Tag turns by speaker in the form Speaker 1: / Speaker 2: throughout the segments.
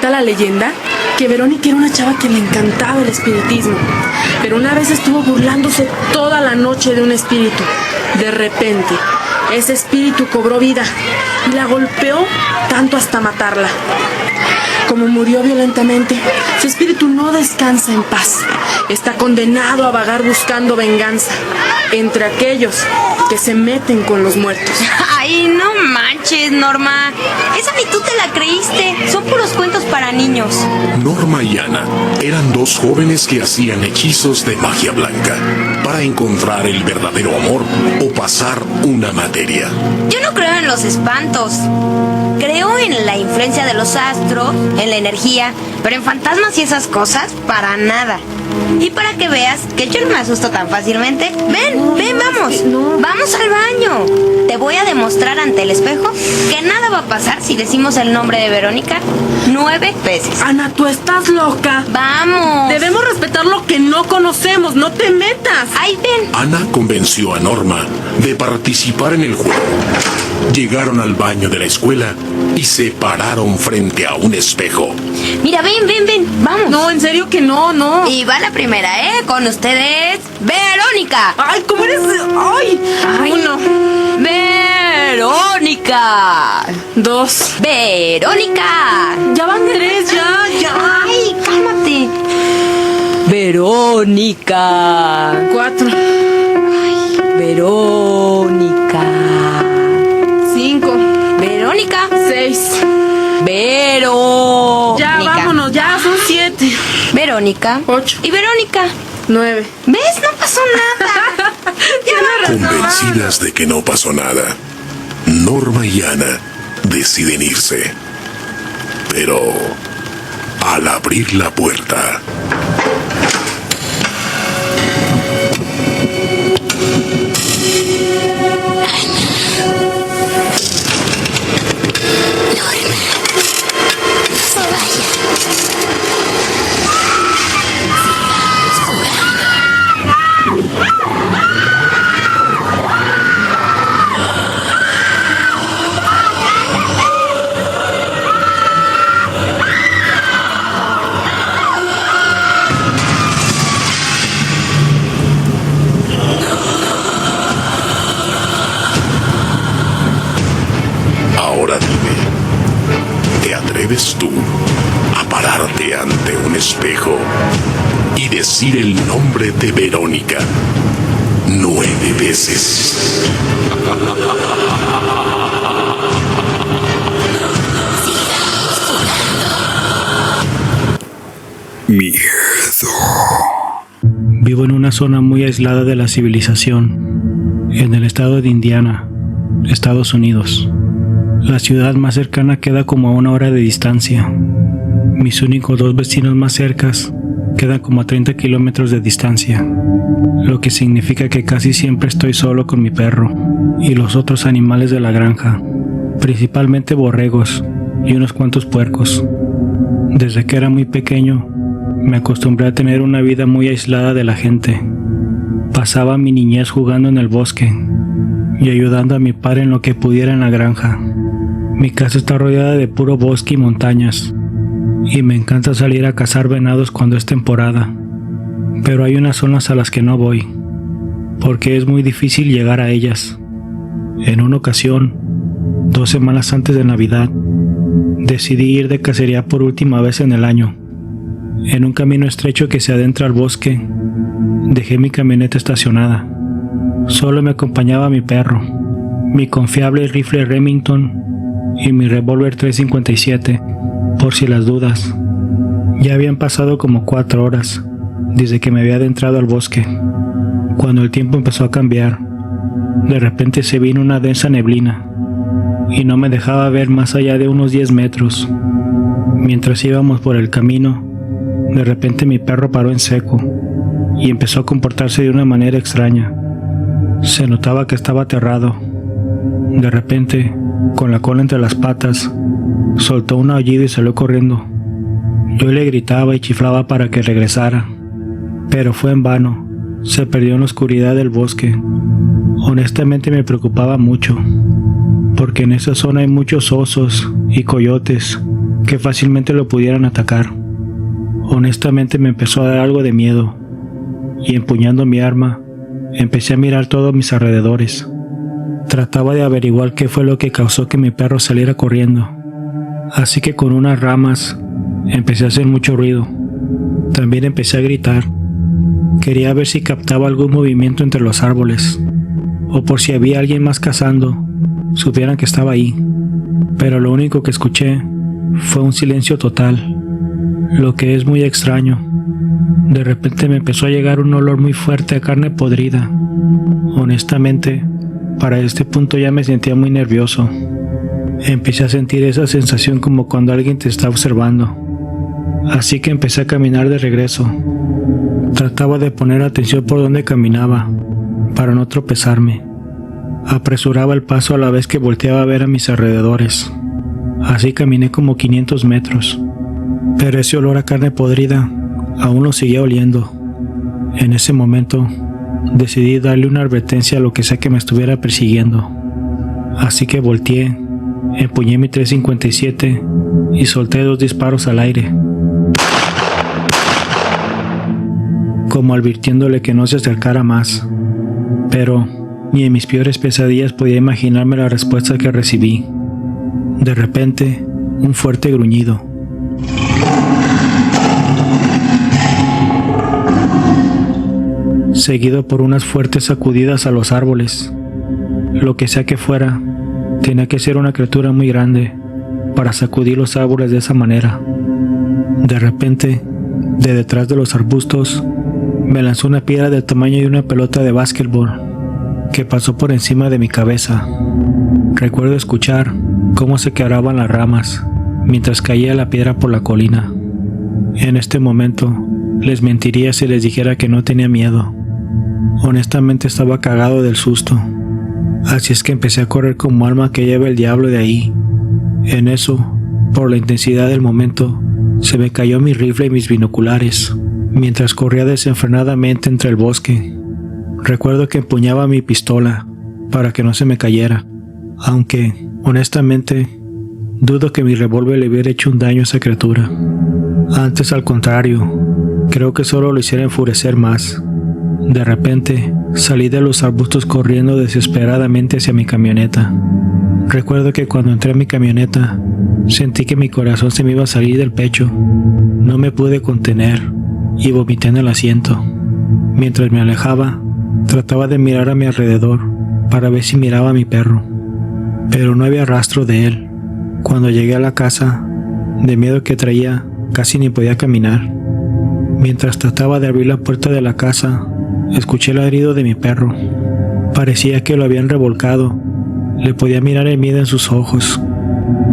Speaker 1: Cuenta la leyenda que Verónica era una chava que le encantaba el espiritismo, pero una vez estuvo burlándose toda la noche de un espíritu. De repente, ese espíritu cobró vida y la golpeó tanto hasta matarla. Como murió violentamente, su espíritu no descansa en paz. Está condenado a vagar buscando venganza entre aquellos que se meten con los muertos.
Speaker 2: Ay, no manches, Norma. Esa ni tú te la creíste. Son puros cuentos para niños.
Speaker 3: Norma y Ana eran dos jóvenes que hacían hechizos de magia blanca para encontrar el verdadero amor o pasar una materia.
Speaker 2: Yo no creo en los espantos. Creo en la influencia de los astros, en la energía, pero en fantasmas y esas cosas, para nada. Y para que veas que yo no me asusto tan fácilmente, ven, vamos. Vamos al baño. Te voy a demostrar ante el espejo que nada va a pasar si decimos el nombre de Verónica 9 veces.
Speaker 1: Ana, tú estás loca.
Speaker 2: ¡Vamos!
Speaker 1: Debemos respetar lo que no conocemos, no te metas.
Speaker 2: ¡Ay, ven!
Speaker 3: Ana convenció a Norma de participar en el juego. Llegaron al baño de la escuela y se pararon frente a un espejo.
Speaker 2: Mira, ven, vamos.
Speaker 1: No, en serio que no.
Speaker 2: Y va la primera, con ustedes, Verónica.
Speaker 1: Ay, ¿cómo eres? Ay. 1.
Speaker 2: Verónica.
Speaker 1: 2.
Speaker 2: Verónica.
Speaker 1: Ya van 3, ya.
Speaker 2: Ay, cálmate. Verónica.
Speaker 1: 4.
Speaker 2: Verónica.
Speaker 1: 5.
Speaker 2: Verónica.
Speaker 1: 6.
Speaker 2: Verónica.
Speaker 1: Ya, vámonos, ya son 7.
Speaker 2: Verónica.
Speaker 1: 8.
Speaker 2: Y Verónica.
Speaker 1: 9.
Speaker 2: ¿Ves? No pasó nada.
Speaker 3: Convencidas de que no pasó nada, Norma y Ana deciden irse. Pero al abrir la puerta, ahora dime, ¿te atreves tú a pararte ante un espejo y decir el nombre de Verónica 9 veces?
Speaker 4: Miedo. Vivo en una zona muy aislada de la civilización, en el estado de Indiana, Estados Unidos. La ciudad más cercana queda como a 1 hora de distancia. Mis únicos 2 vecinos más cercas quedan como a 30 kilómetros de distancia, lo que significa que casi siempre estoy solo con mi perro y los otros animales de la granja, principalmente borregos y unos cuantos puercos. Desde que era muy pequeño, me acostumbré a tener una vida muy aislada de la gente. Pasaba mi niñez jugando en el bosque y ayudando a mi padre en lo que pudiera en la granja. Mi casa está rodeada de puro bosque y montañas, y me encanta salir a cazar venados cuando es temporada. Pero hay unas zonas a las que no voy, porque es muy difícil llegar a ellas. En una ocasión, 2 semanas antes de Navidad, decidí ir de cacería por última vez en el año. En un camino estrecho que se adentra al bosque, dejé mi camioneta estacionada. Solo me acompañaba mi perro, mi confiable rifle Remington y mi revólver .357, por si las dudas. Ya habían pasado como 4 horas desde que me había adentrado al bosque, cuando el tiempo empezó a cambiar. De repente se vino una densa neblina y no me dejaba ver más allá de unos 10 metros. Mientras íbamos por el camino, de repente mi perro paró en seco y empezó a comportarse de una manera extraña. Se notaba que estaba aterrado. De repente, con la cola entre las patas, soltó un aullido y salió corriendo. Yo le gritaba y chiflaba para que regresara, pero fue en vano. Se perdió en la oscuridad del bosque. Honestamente me preocupaba mucho, porque en esa zona hay muchos osos y coyotes que fácilmente lo pudieran atacar. Honestamente me empezó a dar algo de miedo, y empuñando mi arma, empecé a mirar todos mis alrededores. Trataba de averiguar qué fue lo que causó que mi perro saliera corriendo, así que con unas ramas empecé a hacer mucho ruido. También empecé a gritar. Quería ver si captaba algún movimiento entre los árboles, o por si había alguien más cazando, supieran que estaba ahí. Pero lo único que escuché fue un silencio total, lo que es muy extraño. De repente me empezó a llegar un olor muy fuerte a carne podrida. Honestamente, para este punto ya me sentía muy nervioso. Empecé a sentir esa sensación como cuando alguien te está observando. Así que empecé a caminar de regreso. Trataba de poner atención por donde caminaba, para no tropezarme. Apresuraba el paso a la vez que volteaba a ver a mis alrededores. Así caminé como 500 metros. Pero ese olor a carne podrida aún lo seguía oliendo. En ese momento, decidí darle una advertencia a lo que sea que me estuviera persiguiendo. Así que volteé, empuñé mi .357 y solté 2 disparos al aire, como advirtiéndole que no se acercara más. Pero ni en mis peores pesadillas podía imaginarme la respuesta que recibí. De repente, un fuerte gruñido. Seguido por unas fuertes sacudidas a los árboles. Lo que sea que fuera, tenía que ser una criatura muy grande para sacudir los árboles de esa manera. De repente, de detrás de los arbustos, me lanzó una piedra del tamaño de una pelota de básquetbol que pasó por encima de mi cabeza. Recuerdo escuchar cómo se quebraban las ramas mientras caía la piedra por la colina. En este momento, les mentiría si les dijera que no tenía miedo. Honestamente estaba cagado del susto. Así es que empecé a correr como alma que lleva el diablo de ahí. En eso, por la intensidad del momento, se me cayó mi rifle y mis binoculares, mientras corría desenfrenadamente entre el bosque. Recuerdo que empuñaba mi pistola para que no se me cayera, aunque, honestamente, dudo que mi revólver le hubiera hecho un daño a esa criatura. Antes, al contrario, creo que solo lo hiciera enfurecer más. De repente, salí de los arbustos corriendo desesperadamente hacia mi camioneta. Recuerdo que cuando entré a mi camioneta, sentí que mi corazón se me iba a salir del pecho. No me pude contener y vomité en el asiento. Mientras me alejaba, trataba de mirar a mi alrededor para ver si miraba a mi perro, pero no había rastro de él. Cuando llegué a la casa, de miedo que traía, casi ni podía caminar. Mientras trataba de abrir la puerta de la casa, escuché el ladrido de mi perro. Parecía que lo habían revolcado. Le podía mirar el miedo en sus ojos.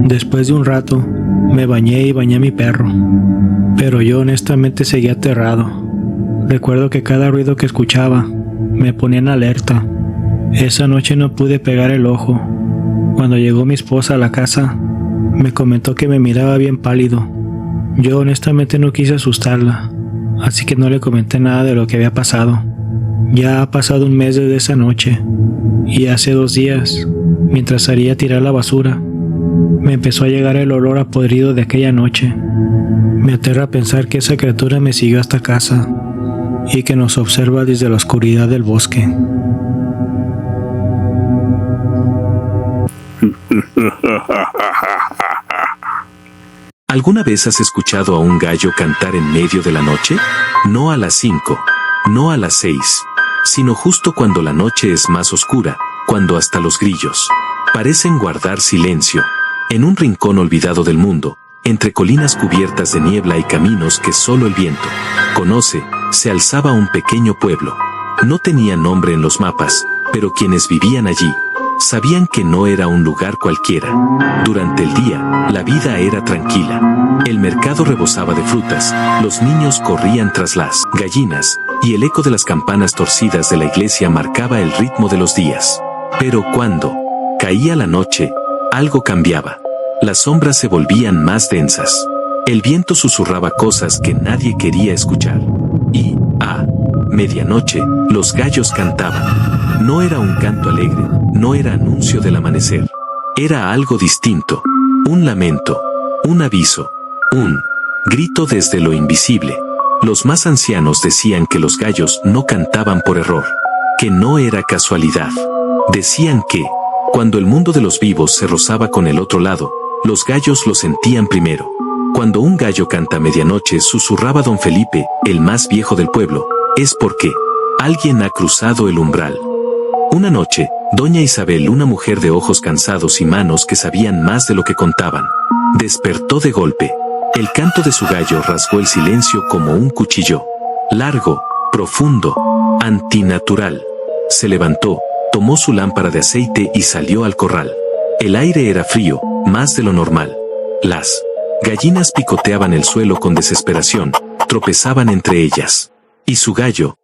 Speaker 4: Después de un rato, me bañé y bañé a mi perro, pero yo honestamente seguía aterrado. Recuerdo que cada ruido que escuchaba me ponía en alerta. Esa noche no pude pegar el ojo. Cuando llegó mi esposa a la casa, me comentó que me miraba bien pálido. Yo honestamente no quise asustarla, así que no le comenté nada de lo que había pasado. Ya ha pasado un mes desde esa noche, y hace 2 días, mientras salía a tirar la basura, me empezó a llegar el olor a podrido de aquella noche. Me aterra pensar que esa criatura me siguió hasta casa y que nos observa desde la oscuridad del bosque.
Speaker 5: ¿Alguna vez has escuchado a un gallo cantar en medio de la noche? No a las 5, no a las 6, sino justo cuando la noche es más oscura, cuando hasta los grillos parecen guardar silencio. En un rincón olvidado del mundo, entre colinas cubiertas de niebla y caminos que solo el viento conoce, se alzaba un pequeño pueblo. No tenía nombre en los mapas, pero quienes vivían allí sabían que no era un lugar cualquiera. Durante el día, la vida era tranquila. El mercado rebosaba de frutas, los niños corrían tras las gallinas, y el eco de las campanas torcidas de la iglesia marcaba el ritmo de los días. Pero cuando caía la noche, algo cambiaba. Las sombras se volvían más densas. El viento susurraba cosas que nadie quería escuchar. Y, a medianoche, los gallos cantaban. No era un canto alegre, no era anuncio del amanecer. Era algo distinto, un lamento, Un aviso. Un grito desde lo invisible. Los más ancianos decían que los gallos no cantaban por error, que no era casualidad. Decían que, cuando el mundo de los vivos se rozaba con el otro lado, los gallos lo sentían primero. Cuando un gallo canta a medianoche, susurraba don Felipe, el más viejo del pueblo, es porque alguien ha cruzado el umbral. Una noche, doña Isabel, una mujer de ojos cansados y manos que sabían más de lo que contaban, despertó de golpe. El canto de su gallo rasgó el silencio como un cuchillo. Largo, profundo, antinatural. Se levantó, tomó su lámpara de aceite y salió al corral. El aire era frío, más de lo normal. Las gallinas picoteaban el suelo con desesperación, tropezaban entre ellas. Y su gallo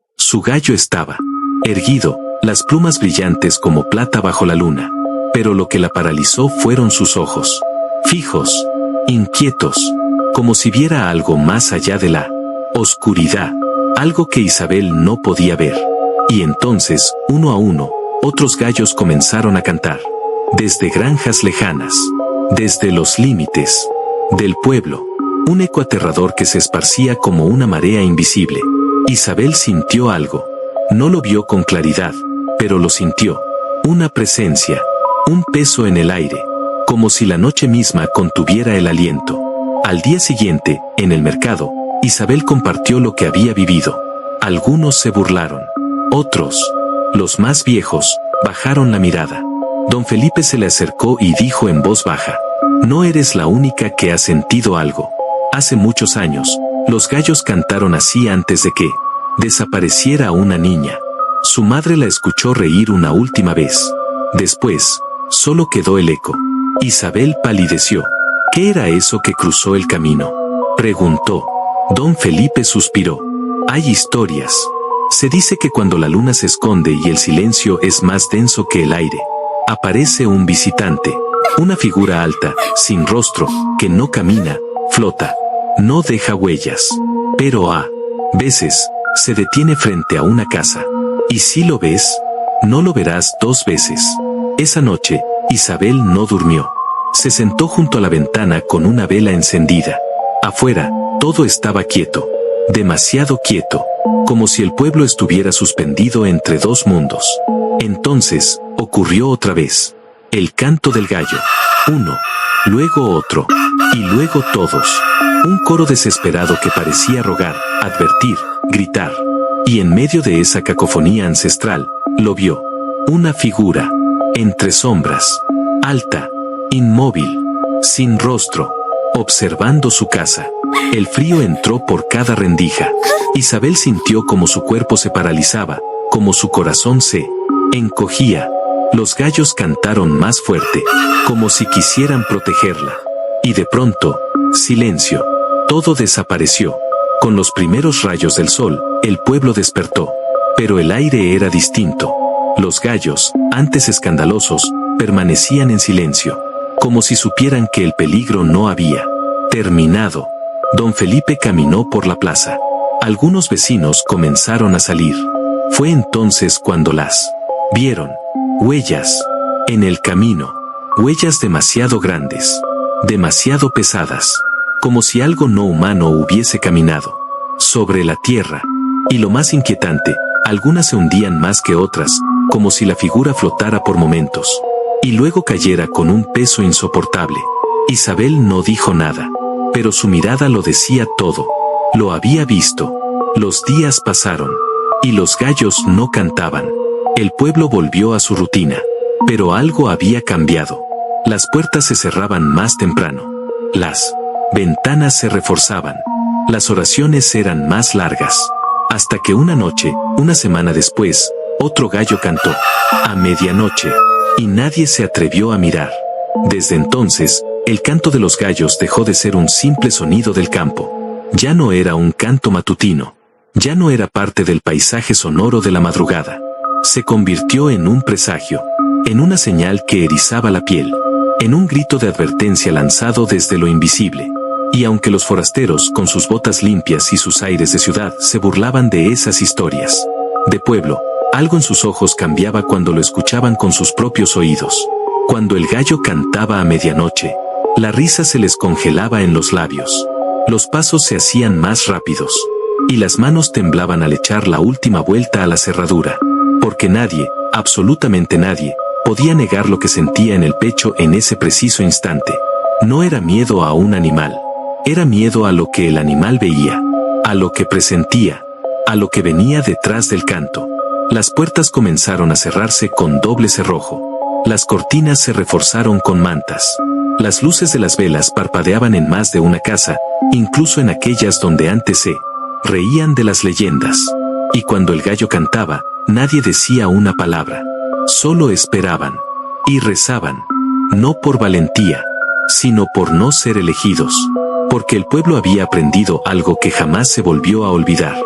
Speaker 5: estaba erguido, las plumas brillantes como plata bajo la luna. Pero lo que la paralizó fueron sus ojos, fijos, inquietos, como si viera algo más allá de la oscuridad, algo que Isabel no podía ver. Y entonces, uno a uno, otros gallos comenzaron a cantar. Desde granjas lejanas, desde los límites del pueblo, un eco aterrador que se esparcía como una marea invisible. Isabel sintió algo. No lo vio con claridad, pero lo sintió. Una presencia, un peso en el aire, como si la noche misma contuviera el aliento. Al día siguiente, en el mercado, Isabel compartió lo que había vivido. Algunos se burlaron. Otros, los más viejos, bajaron la mirada. Don Felipe se le acercó y dijo en voz baja: no eres la única que ha sentido algo. Hace muchos años, los gallos cantaron así antes de que desapareciera una niña. Su madre la escuchó reír una última vez. Después, solo quedó el eco. Isabel palideció. ¿Qué era eso que cruzó el camino?, preguntó. Don Felipe suspiró. Hay historias. Se dice que cuando la luna se esconde y el silencio es más denso que el aire, aparece un visitante, una figura alta, sin rostro, que no camina, flota, no deja huellas, pero a veces se detiene frente a una casa. Y si lo ves, no lo verás dos veces. Esa noche, Isabel no durmió. Se sentó junto a la ventana con una vela encendida. Afuera, todo estaba quieto, demasiado quieto, como si el pueblo estuviera suspendido entre dos mundos. Entonces, ocurrió otra vez. El canto del gallo. Uno, luego otro, y luego todos. Un coro desesperado que parecía rogar, advertir, gritar. Y en medio de esa cacofonía ancestral, lo vio. Una figura, entre sombras, alta, inmóvil, sin rostro, observando su casa. El frío entró por cada rendija. Isabel sintió como su cuerpo se paralizaba, como su corazón se encogía. Los gallos cantaron más fuerte, como si quisieran protegerla. Y de pronto, silencio. Todo desapareció. Con los primeros rayos del sol, el pueblo despertó. Pero el aire era distinto. Los gallos, antes escandalosos, permanecían en silencio, como si supieran que el peligro no había terminado. Don Felipe caminó por la plaza. Algunos vecinos comenzaron a salir. Fue entonces cuando las vieron. Huellas en el camino. Huellas demasiado grandes, demasiado pesadas, como si algo no humano hubiese caminado sobre la tierra. Y lo más inquietante, algunas se hundían más que otras, como si la figura flotara por momentos, y luego cayera con un peso insoportable. Isabel no dijo nada, pero su mirada lo decía todo. Lo había visto. Los días pasaron, y los gallos no cantaban. El pueblo volvió a su rutina, pero algo había cambiado. Las puertas se cerraban más temprano. Las ventanas se reforzaban. Las oraciones eran más largas. Hasta que una noche, una semana después, otro gallo cantó a medianoche, y nadie se atrevió a mirar. Desde entonces, el canto de los gallos dejó de ser un simple sonido del campo. Ya no era un canto matutino. Ya no era parte del paisaje sonoro de la madrugada. Se convirtió en un presagio, en una señal que erizaba la piel, en un grito de advertencia lanzado desde lo invisible. Y aunque los forasteros, con sus botas limpias y sus aires de ciudad, se burlaban de esas historias de pueblo, algo en sus ojos cambiaba cuando lo escuchaban con sus propios oídos. Cuando el gallo cantaba a medianoche, La risa se les congelaba en los labios. Los pasos se hacían más rápidos. Y las manos temblaban al echar la última vuelta a la cerradura. Porque nadie, absolutamente nadie, podía negar lo que sentía en el pecho en ese preciso instante. No era miedo a un animal. Era miedo a lo que el animal veía, a lo que presentía, a lo que venía detrás del canto. Las puertas comenzaron a cerrarse con doble cerrojo. Las cortinas se reforzaron con mantas. Las luces de las velas parpadeaban en más de una casa, incluso en aquellas donde antes se reían de las leyendas. Y cuando el gallo cantaba, nadie decía una palabra. Solo esperaban. Y rezaban. No por valentía, sino por no ser elegidos. Porque el pueblo había aprendido algo que jamás se volvió a olvidar.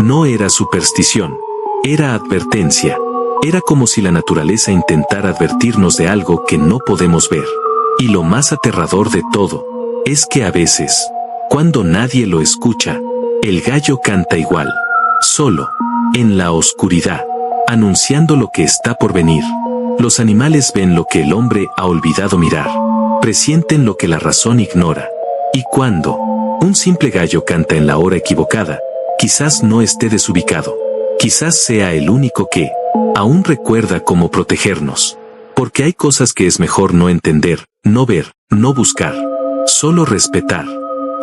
Speaker 5: No era superstición. Era advertencia. Era como si la naturaleza intentara advertirnos de algo que no podemos ver. Y lo más aterrador de todo, es que a veces, cuando nadie lo escucha, el gallo canta igual. Solo, en la oscuridad, anunciando lo que está por venir. Los animales ven lo que el hombre ha olvidado mirar. Presienten lo que la razón ignora. Y cuando un simple gallo canta en la hora equivocada, quizás no esté desubicado. Quizás sea el único que aún recuerda cómo protegernos. Porque hay cosas que es mejor no entender, no ver, no buscar. Solo respetar.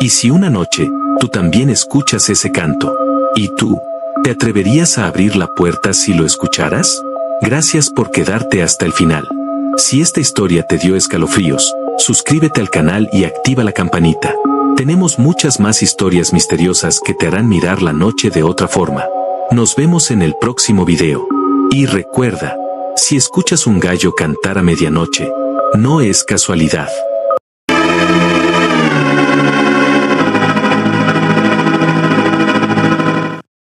Speaker 5: Y si una noche, tú también escuchas ese canto, ¿y tú, te atreverías a abrir la puerta si lo escucharas? Gracias por quedarte hasta el final. Si esta historia te dio escalofríos, suscríbete al canal y activa la campanita. Tenemos muchas más historias misteriosas que te harán mirar la noche de otra forma. Nos vemos en el próximo video. Y recuerda, si escuchas un gallo cantar a medianoche, no es casualidad.